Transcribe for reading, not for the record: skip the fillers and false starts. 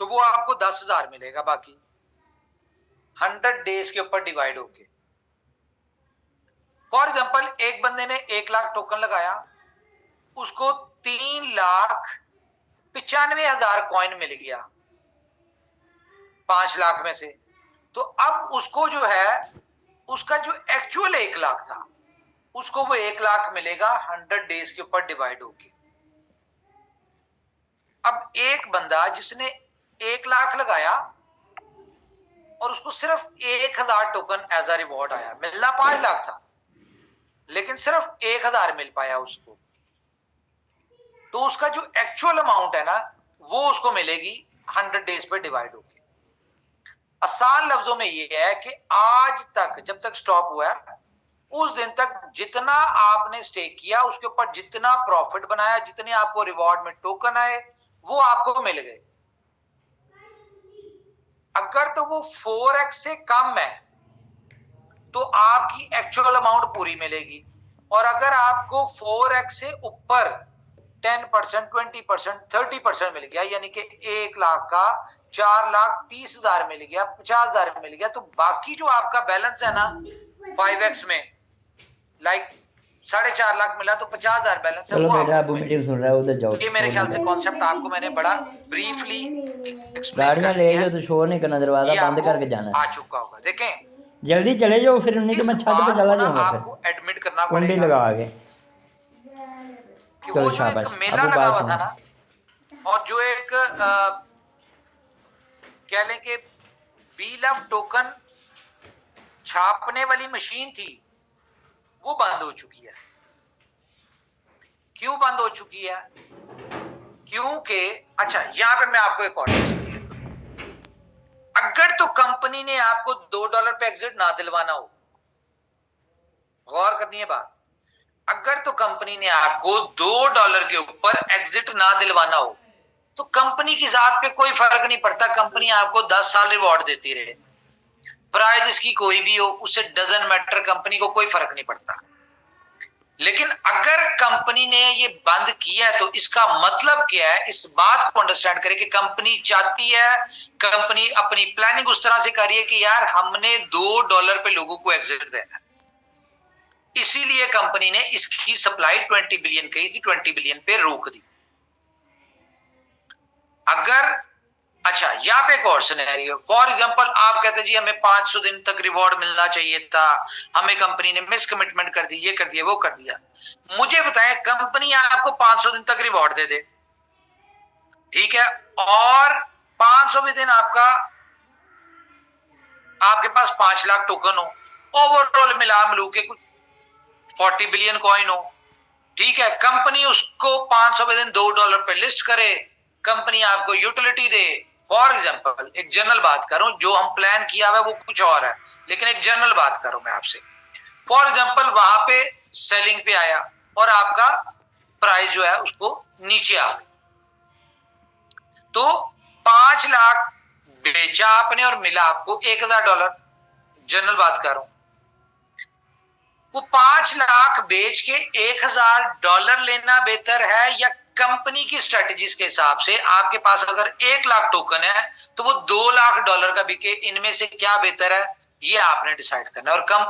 तो वो आपको 10,000 मिलेगा बाकी 100 डेज के ऊपर डिवाइड होके। फॉर एग्जांपल एक बंदे ने 1 लाख टोकन लगाया, उसको 3,95,000 कॉइन मिल गया 5 लाख में से। तो अब उसको जो है उसका जो एक्चुअल 1 लाख था उसको वो 1 लाख मिलेगा 100 डेज के ऊपर डिवाइड होके। अब एक बंदा जिसने 1 लाख लगाया और उसको सिर्फ 1,000 टोकन एज अ रिवॉर्ड आया, मिलना 5 लाख था लेकिन सिर्फ 1,000 मिल पाया उसको, तो उसका जो एक्चुअल अमाउंट है ना वो उसको मिलेगी 100 डेज पे डिवाइड होके। आसान लफ्जों में ये है कि आज तक जब तक स्टॉप हुआ है उस दिन तक जितना आपने स्टेक किया उसके ऊपर जितना प्रॉफिट बनाया, जितने आपको रिवॉर्ड में टोकन आए वो आपको मिल गए। अगर तो वो 4x से कम है तो आपकी एक्चुअल अमाउंट पूरी मिलेगी, और अगर आपको 4x से ऊपर 10%, 20%, 30% मिल गया, यानी कि 1 लाख का 4,30,000 मिल गया, 50,000 मिल गया, तो बाकी जो आपका बैलेंस है ना 5x में, लाइक 4.5 लाख मिला तो 50,000 बैलेंस है। चलो वो बेटा अबू मीटिंग सुन रहा है, उधर जाओ। ये मेरे ख्याल से कॉन्सेप्ट आपको मैंने बड़ा ब्रीफली एक्सप्लेन गाड़ियां कर ले दिया जाओ है, तो शोर नहीं करना, दरवाजा ये बंद आपको करके जाना आ है। चुका होगा। देखें जल्दी चले जाओ, फिर नहीं तो इस मैं छत पे बात चला को ना जाऊंगा, फिर आपको एडमिट करना कुंडी पड़ेगा लगा आगे। कि चलो वो जो एक शाबाश, मेला अब लगा बात हुआ था सुनो। ना, और जो एक कह लें कि बीलफ टोकन छापने वाली मशीन थी वो बंद हो चुकी है। क्यों बंद हो चुकी है? क्योंकि अच्छा यहां पे मैं आपको एक और चीज क्लियर करूं, अगर तो कंपनी ने आपको $2 पे एग्जिट ना दिलवाना हो, गौर करनी है बात, अगर तो कंपनी ने आपको $2 के ऊपर एग्जिट ना दिलवाना हो तो कंपनी की जात पे कोई फर्क नहीं पड़ता, कंपनी आपको 10 साल रिवॉर्ड देती रहे, प्राइस इसकी कोई भी हो, उससे डजन मैटर, कंपनी को कोई फर्क नहीं पड़ता। लेकिन अगर कंपनी ने ये बंद किया है तो इसका मतलब क्या है, इस बात को अंडरस्टैंड करें कि कंपनी चाहती है, कंपनी अपनी प्लानिंग उस तरह से कर रही है कि यार हमने $2 पे लोगों को एग्जिट देना है, इसीलिए कंपनी ने इसकी सप्लाई 20 बिलियन कही थी, 20 बिलियन पे रोक दी। अगर अच्छा यहाँ पे एक और सिनेरियो, फॉर एग्जांपल आप कहते जी हमें 500 दिन तक रिवॉर्ड मिलना चाहिए था, हमें कंपनी ने मिस कमिटमेंट कर दी, ये कर दिया वो कर दिया। मुझे बताएं कंपनी आपको 500 दिन तक रिवॉर्ड दे दे, ठीक है, और 500वें दिन आपके पास 5 लाख टोकन हो, ओवरऑल मिला मिलू के कुछ 40 बिलियन कॉइन हो, ठीक है, कंपनी उसको 500वें दिन $2 पे लिस्ट करे, कंपनी आपको यूटिलिटी दे। फॉर एग्जांपल एक जनरल बात करूं, जो हम प्लान किया हुआ है वो कुछ और है, लेकिन एक जनरल बात करूं मैं आपसे। फॉर एग्जांपल वहां पे सेलिंग पे आया और आपका प्राइस जो है उसको नीचे आ गई, तो 5 लाख बेचा आपने और मिला आपको $1,000, जनरल बात करूं, वो 5 लाख बेच के $1,000 लेना बेहतर है, या कंपनी की स्ट्रेटजीज के हिसाब से आपके पास अगर 1 लाख टोकन है तो वो $2 लाख का बिके, इनमें से क्या बेहतर है ये आपने डिसाइड करना है। और कंपनी